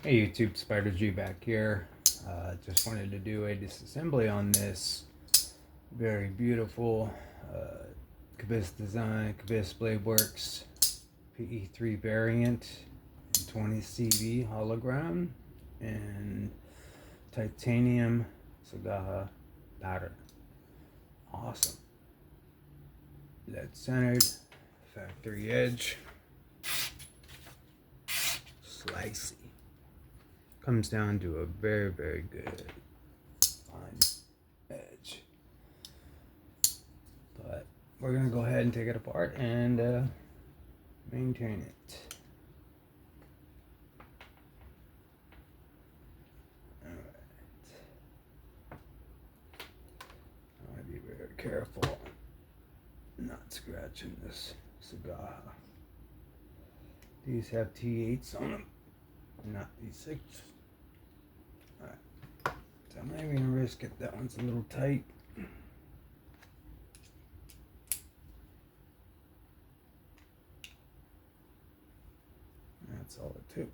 Hey YouTube, Spider G back here. Just wanted to do a disassembly on this very beautiful QVIST design, QVIST BLADEWORKS PE3 variant, 20 CV hologram, and titanium SEIGAIHA pattern. Awesome. Lead centered, factory edge, slicey. Comes down to a very, very good fine edge. But we're gonna go ahead and take it apart and maintain it. Alright. I want to be very careful not scratching this SEIGAIHA. These have T8s on them, not T6. Alright. So I'm not even gonna risk it. That one's a little tight. That's all it took.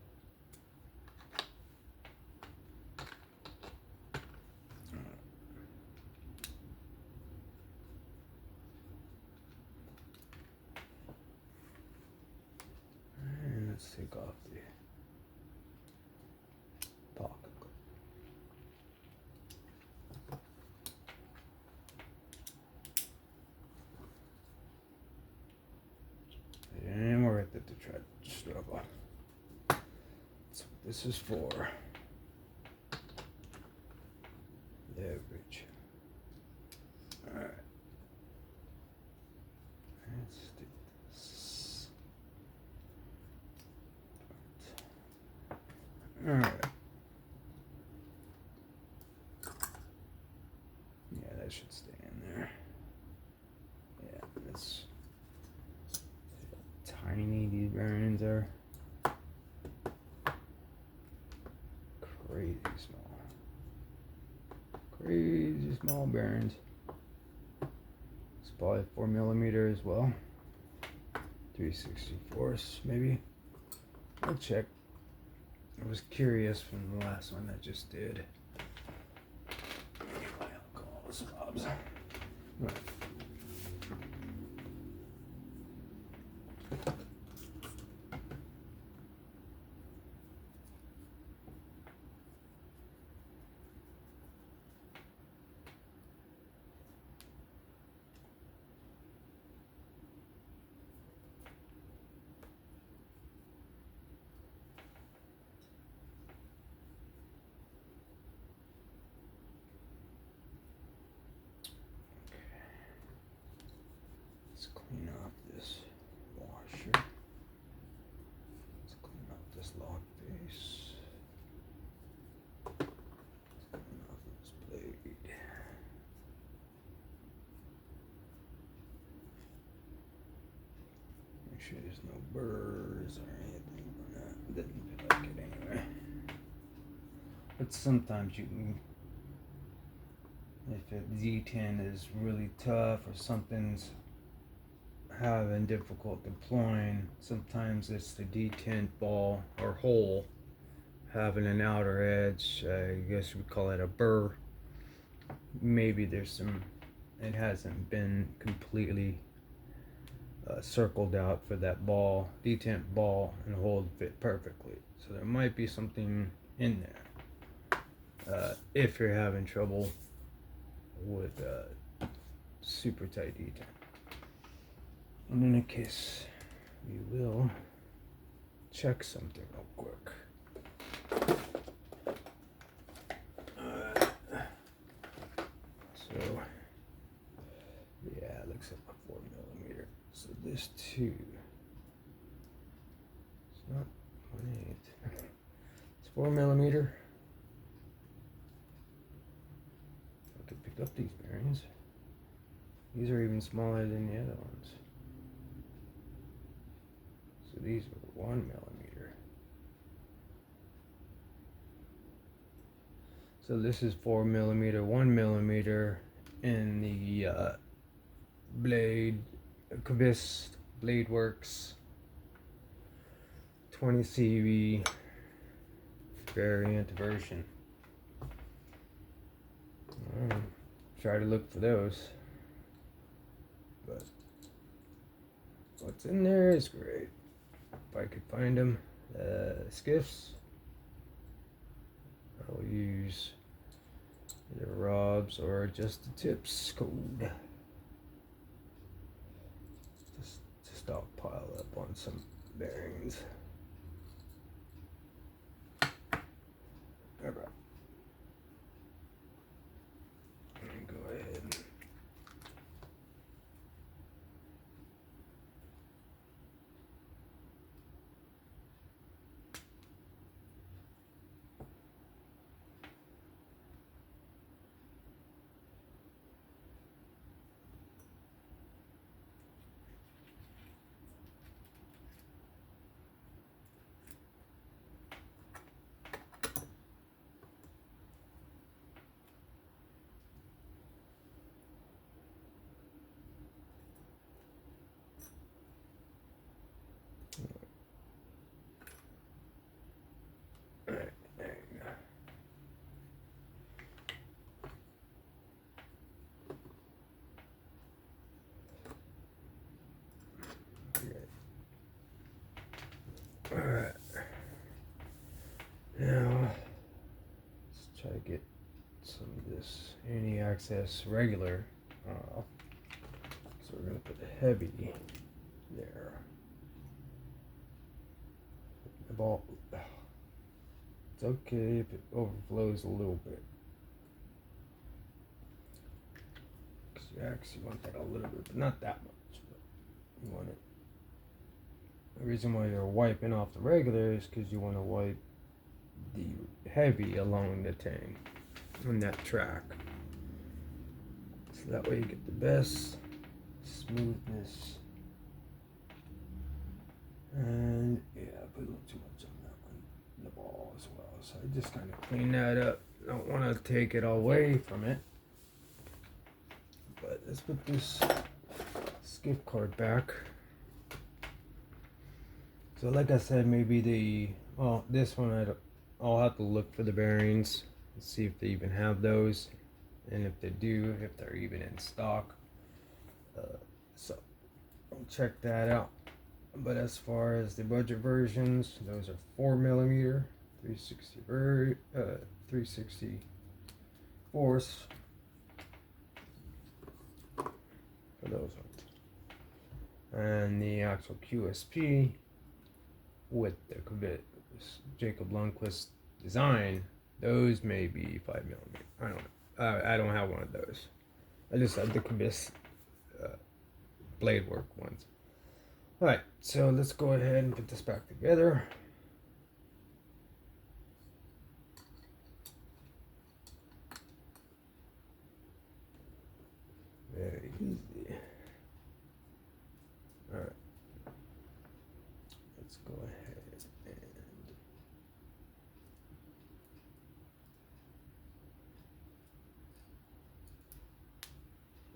And let's take off the pocket clip. It ain't worth it to try to struggle. That's what this is for. Leverage. Alright. Let's do this. Alright. Yeah, that should stay in there. Yeah, that's tiny. These bearings are crazy small. Crazy small bearings. It's probably 4mm as well. 3/64 maybe. I'll check. I was curious from the last one I just did. My alcohol swabs. Right. Let's clean off this washer. Let's clean off this lock face. Let's clean off this blade. Make sure there's no burrs or anything on that. Didn't feel like it anyway. But sometimes you can, if a Z10 is really tough or something's having difficult deploying, sometimes it's the D10 ball or hole having an outer edge. I guess we'd call it a burr. Maybe there's some, it hasn't been completely circled out for that ball, D10 ball and hole to fit perfectly. So there might be something in there if you're having trouble with super tight D10. And in that case, we will check something real quick. So, yeah, it looks like a 4mm. So this too, it's not 1/8. It's 4mm. I could pick up these bearings. These are even smaller than the other ones. So these are 1mm. So this is 4mm, 1mm in the QVIST BLADEWORKS 20 CV variant version. Try to look for those. But what's in there is great. If I could find them. Skiffs. I'll use either Rob's or just the tips code. Just I'll pile up on some bearings. All right. Go ahead. Alright, there you go. Alright. Now, let's try to get some of this any-access regular off. So we're going to put the heavy there. The ball. It's okay if it overflows a little bit. Because you actually want that a little bit, but not that much. But you want it. The reason why you're wiping off the regular is because you want to wipe the heavy along the tank on that track. So that way you get the best smoothness. And yeah, I put a little too much on that one, the ball as well. So I just kind of clean that up. I don't want to take it away from it. But let's put this skip card back. So like I said, maybe this one I'll have to look for the bearings and see if they even have those, and if they do, if they're even in stock. So I'll check that out. But as far as the budget versions, those are 4mm, 360 fourths for those ones, and the actual QSP with the Jacob Lundquist design, those may be 5mm. I don't know. I don't have one of those. I just have the QVIST BLADEWORKS ones. Alright, so let's go ahead and put this back together. Very easy. Alright. Let's go ahead and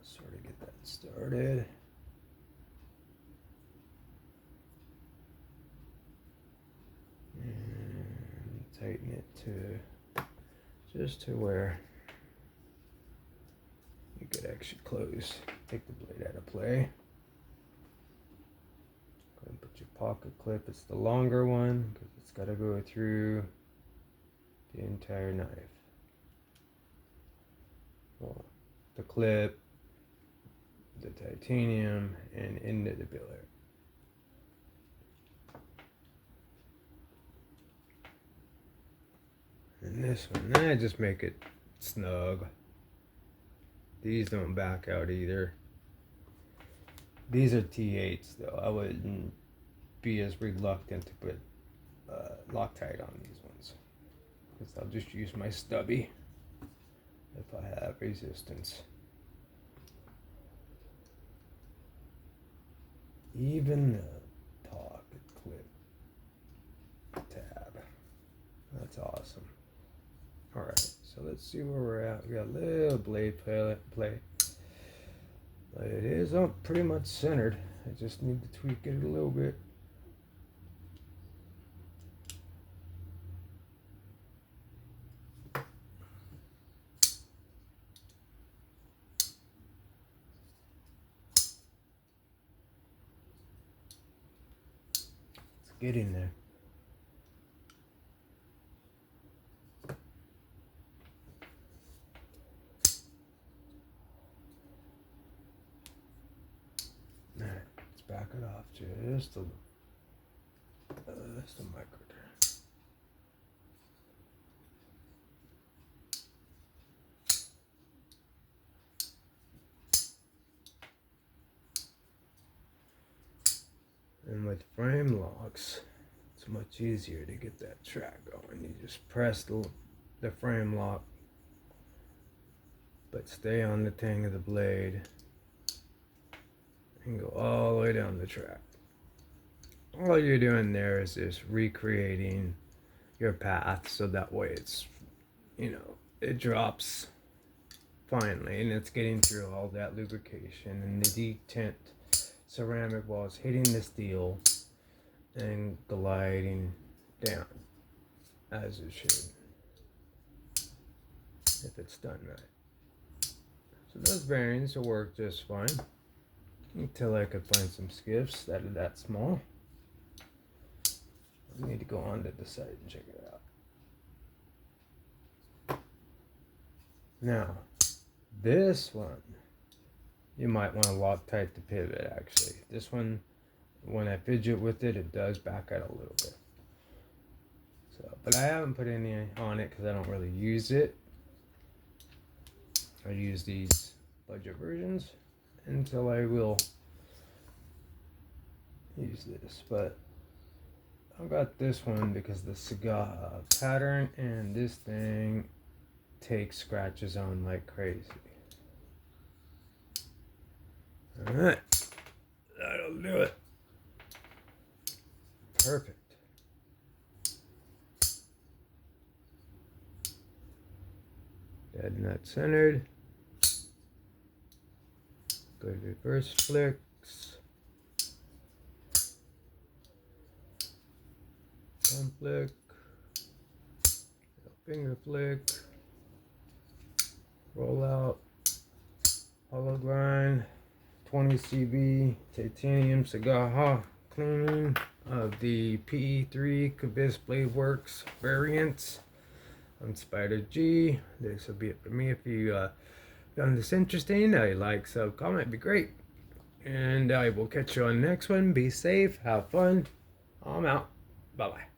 sort of get that started. And tighten it to just to where you could actually close. Take the blade out of play. Go ahead and put your pocket clip. It's the longer one because it's got to go through the entire knife. Well, the clip, the titanium, and into the billet. And this one, I just make it snug. These don't back out either. These are T8s though. I wouldn't be as reluctant to put Loctite on these ones, because I'll just use my stubby if I have resistance. Even the pocket clip tab. That's awesome. Alright, so let's see where we're at. We got a little blade play. But it is pretty much centered. I just need to tweak it a little bit. getting there. Alright, let's back it off just a micro turn. And with frame locks, it's much easier to get that track going. You just press the frame lock, but stay on the tang of the blade and go all the way down the track. All you're doing there is just recreating your path, so that way it's, you know, it drops finally and it's getting through all that lubrication and the detent ceramic while it's hitting the steel and gliding down as it should, if it's done right. So those bearings will work just fine until I could find some skiffs that are that small. I need to go on to the site and check it out. Now, this one, you might want to Loctite the pivot actually. This one, when I fidget with it, it does back out a little bit. So, but I haven't put any on it because I don't really use it. I use these budget versions until I will use this. But I got this one because the SEIGAIHA pattern, and this thing takes scratches on like crazy. Alright, that'll do it. Perfect. Dead nut centered. Good reverse flicks. Thumb flick. Finger flick. Roll out. Hollow grind. 20 CV titanium SEIGAIHA cleaning of the PE3 QVIST BLADEWORKS variants on Spider G. This will be it for me. If you found this interesting, a like, sub, comment would be great. And I will catch you on the next one. Be safe, have fun. I'm out. Bye bye.